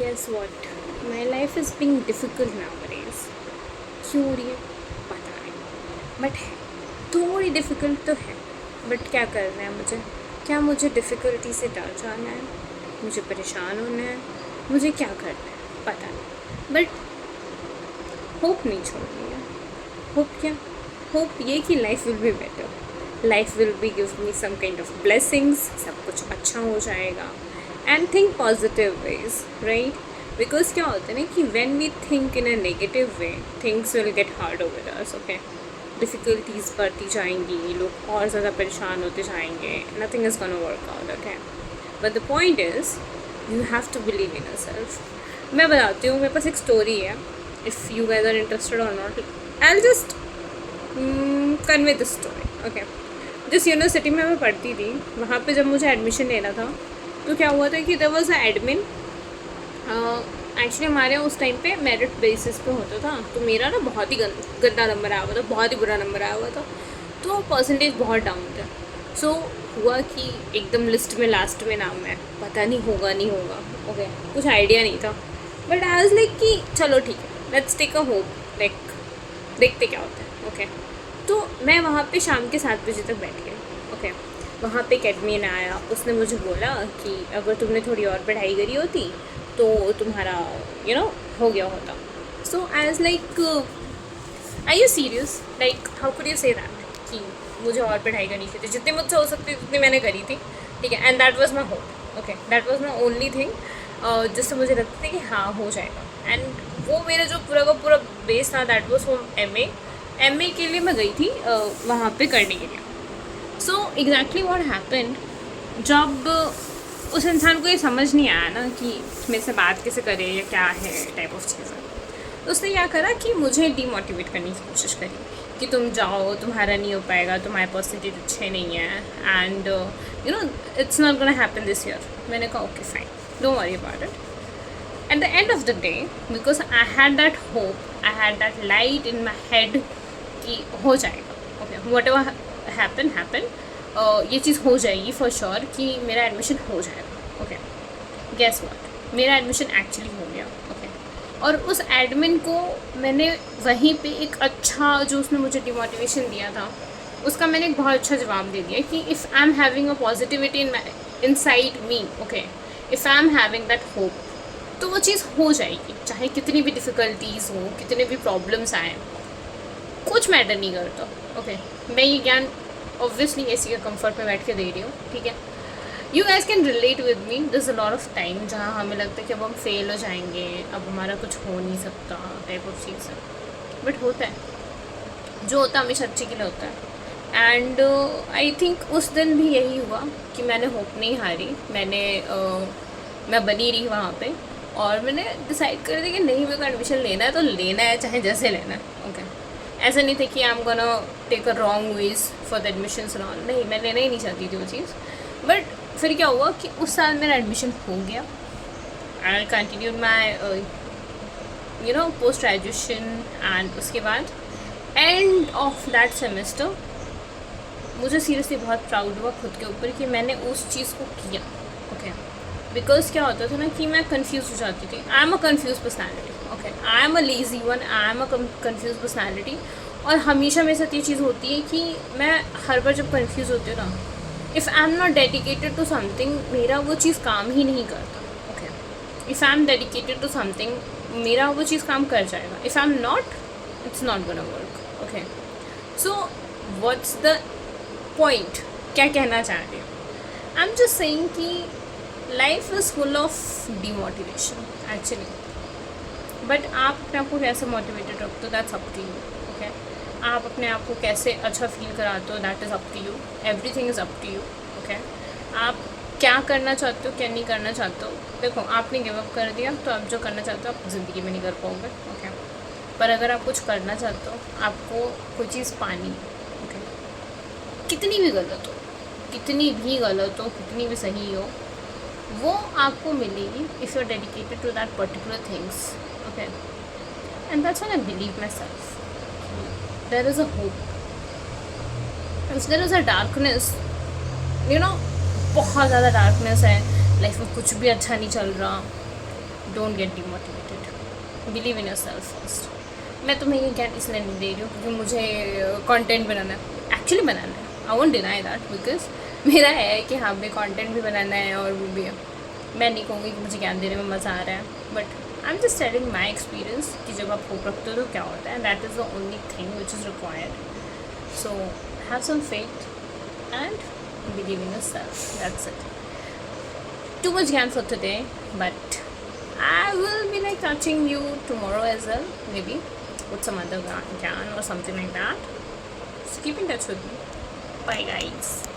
guess what? My life is being difficult nowadays. क्यों हो रही है पता नहीं, बट है थोड़ी डिफ़िकल्ट तो है. बट क्या करना है मुझे? क्या मुझे डिफ़िकल्टी से डर जाना है? मुझे परेशान होना है? मुझे क्या करना है पता नहीं, बट होप नहीं छोड़नी है. होप क्या? होप ये कि life will be better. Life will be give me some kind of blessings. सब कुछ अच्छा हो जाएगा. And think positive ways, right? Because क्या होता है ना कि when we think in a negative way, things will get harder with us. Okay, difficulties बढ़ती जाएंगी, लोग और ज़्यादा परेशान होते जाएंगे. Nothing is gonna work out. Okay, but the point is you have to believe in yourself. मैं बताती हूँ, मेरे पास एक स्टोरी है. If you guys are interested और not, I will just convey this story. Okay, जिस यूनिवर्सिटी में मैं पढ़ती थी, वहाँ पे जब मुझे एडमिशन लेना था तो क्या हुआ था कि there was a admin. Actually हमारे यहाँ उस टाइम पे मेरिट बेसिस पे होता था. तो मेरा ना बहुत ही गंदा नंबर आया हुआ था, बहुत ही बुरा नंबर आया हुआ था. तो परसेंटेज बहुत डाउन था. सो हुआ कि एकदम लिस्ट में लास्ट में नाम है, पता नहीं होगा नहीं होगा. ओके, कुछ आइडिया नहीं था. बट आई वाज लाइक कि चलो ठीक है, let's take a hope, like देखते क्या होता है. ओके, तो मैं वहाँ पे शाम के 7 बजे तक बैठ गई. ओके, वहाँ पे एक एडमिन आया. उसने मुझे बोला कि अगर तुमने थोड़ी और पढ़ाई करी होती तो तुम्हारा हो गया होता. So I was like, are you serious? Like how could you say that कि मुझे और पढ़ाई करनी चाहिए. जितनी मुझसे हो सकती उतनी मैंने करी थी, ठीक है. And that was my hope. Okay, that was my only thing जिससे मुझे लगता था कि हाँ हो जाएगा. एंड वो मेरा जो पूरा का पूरा बेस था, that was for M A के लिए मैं गई थी वहाँ पे करने के लिए. सो एग्जैक्टली व्हाट हैपेंड, जब उस इंसान को ये समझ नहीं आया ना कि मेरे से बात कैसे करे या क्या है टाइप ऑफ चीज़ें, तो उसने क्या करा कि मुझे डीमोटिवेट करने की कोशिश करी कि तुम जाओ, तुम्हारा नहीं हो पाएगा, तुम्हारे परसेंटेज अच्छे नहीं है, and it's not gonna happen this year. मैंने कहा okay fine, don't worry about it. At the end of the day, because I had that hope, I had that light in my head कि हो जाएगा. Okay, whatever happen, ये चीज़ हो जाएगी for sure कि मेरा एडमिशन हो जाएगा. Okay, guess what? मेरा एडमिशन एक्चुअली हो गया. Okay, और उस एडमिन को मैंने वहीं पे एक अच्छा, जो उसने मुझे डिमोटिवेशन दिया था, उसका मैंने एक बहुत अच्छा जवाब दे दिया कि if I am having a positivity in side me, okay, if I am having that hope, तो वो चीज़ हो जाएगी. चाहे कितनी भी डिफ़िकल्टीज़ हो, कितने भी प्रॉब्लम्स आएँ, कुछ मैटर नहीं करता. ओके, मैं ये ज्ञान ऑब्वियसली ऐसी के कंफर्ट में बैठ के दे रही हूँ, ठीक है. You guys can relate with me. This is a lot of time जहाँ हमें लगता है कि अब हम फेल हो जाएंगे, अब हमारा कुछ हो नहीं सकता टाइप ऑफ चीज़ है. बट होता है, जो होता है हमेशा अच्छे के लिए होता है. एंड आई थिंक उस दिन भी यही हुआ कि मैंने होप नहीं हारी. मैं बनी रही वहाँ पे, और मैंने डिसाइड कर दिया कि नहीं, मेरे को एडमिशन लेना है तो लेना है, चाहे जैसे लेना है. ओके, ऐसा नहीं था कि I am gonna take a wrong ways for the admissions और ऑल. नहीं, मैं लेना ही नहीं चाहती थी वो चीज़. बट फिर क्या हुआ कि उस साल मेरा एडमिशन हो गया. I continue my post graduation. And उसके बाद एंड ऑफ दैट सेमेस्टर मुझे सीरियसली बहुत प्राउड हुआ खुद के ऊपर कि मैंने उस चीज़ को किया. ओके, बिकॉज क्या होता था ना कि मैं कंफ्यूज हो जाती थी. I am a confuse personality. Okay, I am a lazy one, I am a confuse personality. और हमेशा मेरे साथ ये चीज़ होती है कि मैं हर बार जब कंफ्यूज होती हूँ ना, if I am not dedicated to something, मेरा वो चीज़ काम ही नहीं करता. Okay, if I am dedicated to something, मेरा वो चीज़ काम कर जाएगा. If I am not, it's not gonna work. Okay, so what's the point? क्या कहना चाह रही हूँ? आई एम जस्ट सेइंग कि life is full of demotivation actually. But आप अपने आप को कैसे मोटिवेटेड रखते हो, that's up to you. Okay, आप अपने आप को कैसे अच्छा फील कराते हो, that is up to you. Everything is up to you. Okay, आप क्या करना चाहते हो, क्या नहीं करना चाहते हो. देखो, आपने गिव अप कर दिया तो आप जो करना चाहते हो आप ज़िंदगी में नहीं कर पाओगे. ओके, पर अगर आप कुछ करना चाहते हो, आपको कोई चीज़ पानी. ओके, कितनी भी गलत हो, कितनी भी सही हो, वो आपको मिलेगी if you are dedicated to that particular things. Okay, and that's what I believe myself. There is a hope, there is a darkness. बहुत ज़्यादा डार्कनेस है लाइफ में, कुछ भी अच्छा नहीं चल रहा. Don't get demotivated, believe in your self first. मैं तुम्हें ये ज्ञान इसलिए नहीं दे रही हूँ क्योंकि मुझे कंटेंट बनाना है, एक्चुअली बनाना है. I won't deny that because मेरा है कि हाँ भाई कंटेंट भी बनाना है और वो भी है. मैं नहीं कहूँगी कि मुझे ज्ञान देने में मज़ा आ रहा है, but I am just telling my experience कि जब आप होप रखते हो तो क्या होता है. That is the only thing which is required. So have some faith and believe in yourself. That's it. Too much gyan for today, but I will be like touching you tomorrow as well, maybe with some other gyan or something like that. So keep in touch with me. Bye guys.